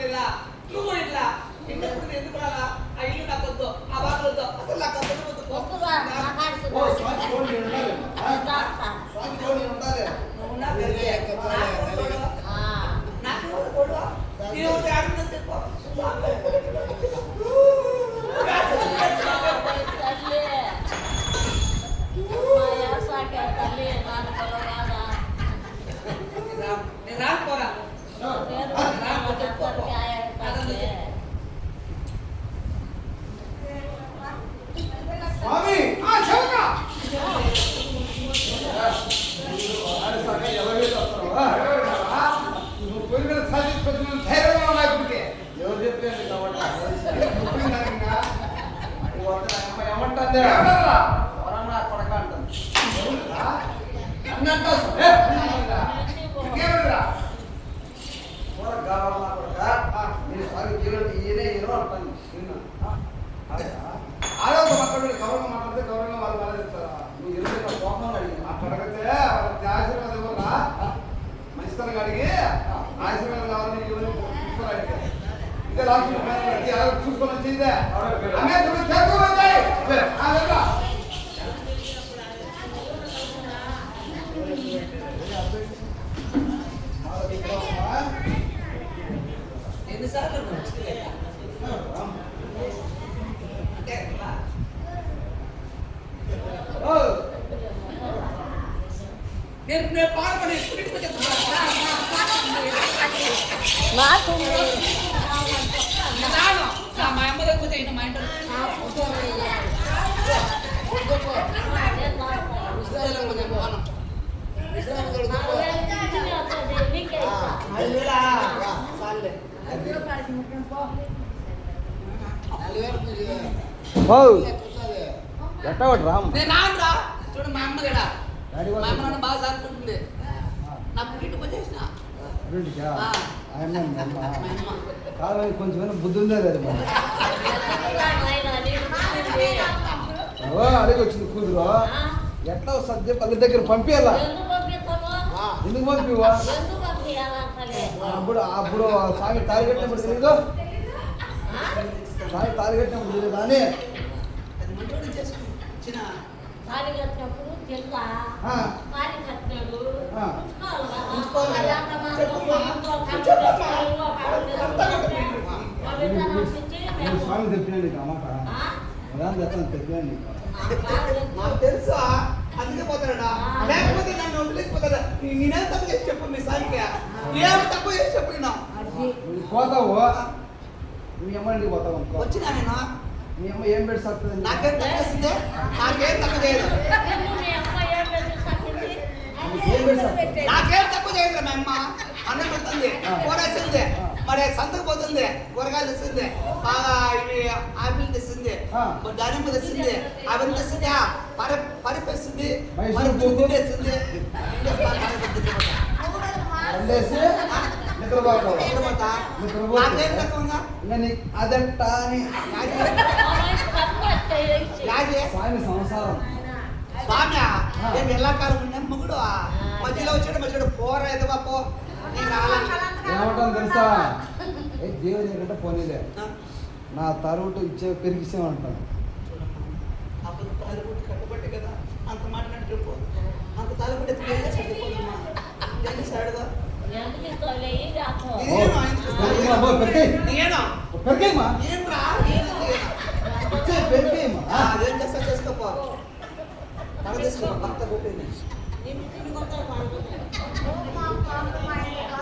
ఇలా నువ్వు ఇట్లా ఇంకెప్పుడు ఎందుకు రాలా ఆ ఇల్లు నాకు వద్దు ఆ బాధ వద్దు అసలు నాకు వద్దు చూసుకొని వచ్చిందే ఎన్నిసార్లు నేను పాల్గొని నాకు మా అమ్మ దగ్గర మా ఇంట్లో ఎట్టా రామ్ నేను రాను రా చూడు మా అమ్మ దగ్గర మా అమ్మ నన్ను బాగా సాగుతుంటుంది నా పుట్టింటికి వచ్చేసిన కాదు కొంచెం బుద్ధి ఉందా లేదు అడిగి వచ్చింది కూతురు ఎట్లా సద్య పల్లె దగ్గర పంపించాలా ఎందుకు పంపివా అప్పుడు అప్పుడు స్వామి తాళి కట్టినప్పుడు తెలీదు స్వామి తాళి కట్టినప్పుడు తెలీదు కానీ స్వామి తెప్పినాను నీకు అమ్మాట అదాన్ని చెప్తాను తెప్పినాను నీకు నాకు తెలుసా అందుకే పోతాడా లేకపోతే నన్ను వదిలేకపోతాడా నేనేం తప్పు చేసి చెప్పు మీ సాయికి ఏం తప్పు చేసి చెప్పినా పోతావు మీ అమ్మ పోతావు వచ్చినా నేను మీ అమ్మ ఏం పెట్టి సత్తుంది నాకేం తప్పేసిందే నాకేం తప్పు చేయదు నాకేం తక్కువ చేయదు మా అమ్మ అన్నం పెడుతుంది కూరేసింది మరి సంతకు పోతుంది కూరగాయలు తెస్తుంది బాగా ఇవి ఆపిల్ తెస్తుంది దానిమ్మ తెస్తుంది అవన్నీ తెస్తుంది పరిపేస్తుంది బుద్ధి తెస్తుంది అదంటా స్వామి సంసారం స్వామి నేను ఎల్లకాలం నమ్మకుడు మధ్యలో వచ్చాడు పోర ఎదవా పో ఏమంటాను తెలుసా దేవుని ఏంటంటే పోనీలే నా తరువుటు ఇచ్చే పెరిగిస్తామంటాను అప్పుడు తాలిబుట్టు కట్టుబట్టి కదా అంత మాట్లాడి చెప్పు అంత తాలిబుట్టి సైడ్గా ఏం చేస్తా చేసుకోపో భర్త కొట్టింది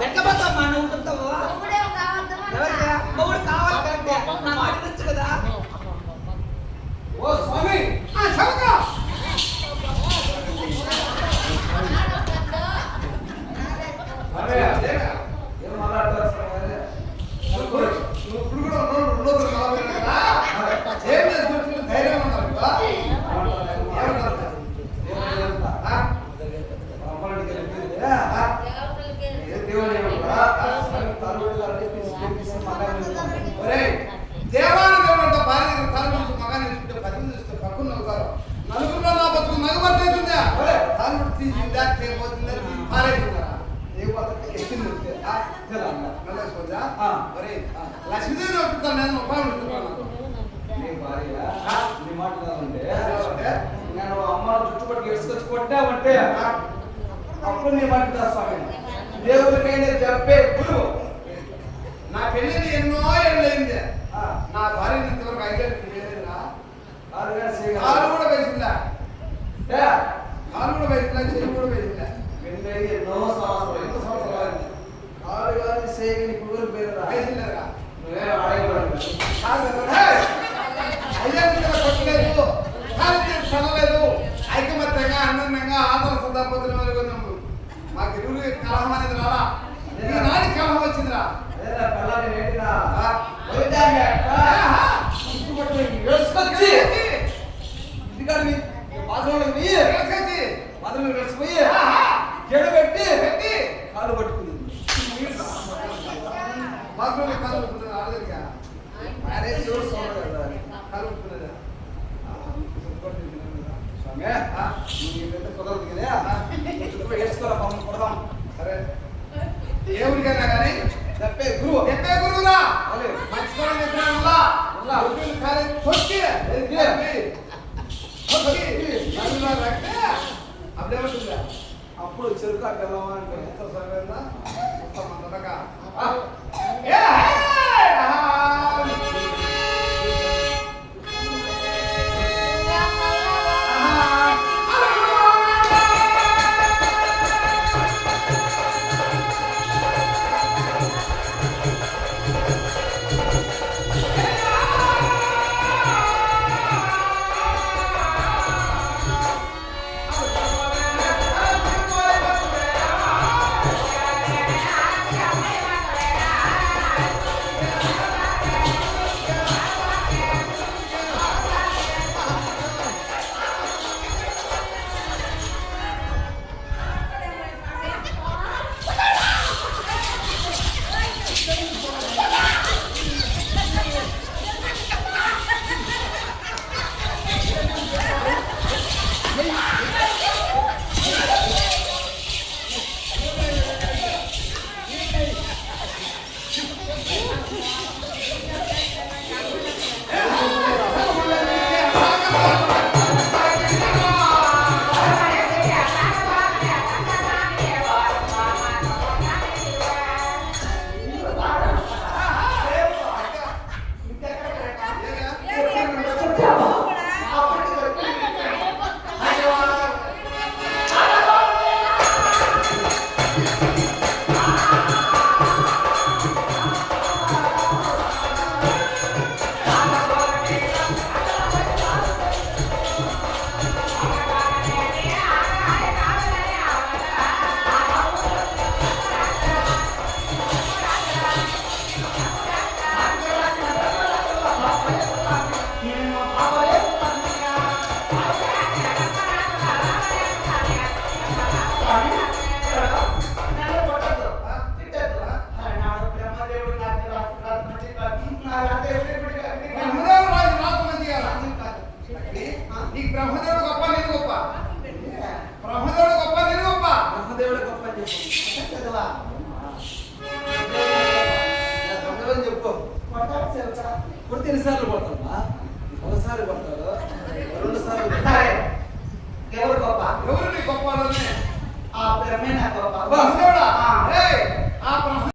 పెట్టబోతావా నువ్వు చెప్తావా ఎవరికా మొగుడు కావాలి కరెక్టే నా మాట నచ్చు కదా ఓ స్వామి మరి లక్ష్మీదేవి ఒప్పుతాను నేను ఉపాయం ఉంటున్నాను. నీ భార్య నీ మాట కాదంటే నేను అమ్మ చుట్టుపట్టి ఎసుకొచ్చి కొట్టామంటే అప్పుడు నీ మాట కాదు స్వామి. దేవుడికైనా చెప్పే గురువు. నా పెళ్ళిని ఎన్నో ఏళ్ళైంది. నా భార్య ఇంతవరకు 5 ఏళ్ళు చేయలేదురా. కాలు కూడా వేసిందా? కాలు కూడా వేసిందా? చెయ్యి కూడా వేసిందా? ఎన్నో సంవత్సరాలు ఆరు గారి సేవిని పువ్వులు పేరురా వేసిందరా? నువ్వే అడగలేదు. కొట్టలేదు, చదవలేదు, ఐకమత్యంగా ఆనందంగా ఆదర సదాపతులు ఉన్నాము. మాకు ఇరువురు కలహం అనేది రాలా. నాటి కలహం వచ్చిందిరా. వేసుకొచ్చి ఇంటికాడిని బాత్రూంలోకి వెళ్ళిపోయి జడ పెట్టి కాలు పట్టుకుంది. బాత్రూంలో కాలు పట్టుకున్నది ఆడదుగా. మ్యారేజ్ చూస్తాను కదా కాలు పట్టుకున్నదా? స్వామి నువ్వు కుదరదు కదా వేసుకోరా మమ్మల్ని కొడదాం. సరే ఏ ఊరికైనా కానీ చెప్పే గురువు చెప్పే గురువురా. మంచితనం చెప్పినా కాలే తొక్కి అప్పుడేమవుతుందా? అప్పుడు చెరుకు అడ్డమా అంటే బ్రహ్మదేవుడు గొప్ప నేను గొప్ప. బ్రహ్మదేవుడు గొప్ప నేను గొప్ప. బ్రహ్మదేవుడు గొప్ప అని చెప్పు. బ్రహ్మదేవుడు చెప్పు. కొడితే ఎన్నిసార్లు కొడతావా? ఒకసారి కొడతాడు, 2 సార్లు. ఎవరు గొప్ప? ఎవరు నీ గొప్ప? ఆ బ్రహ్మే నా గొప్ప.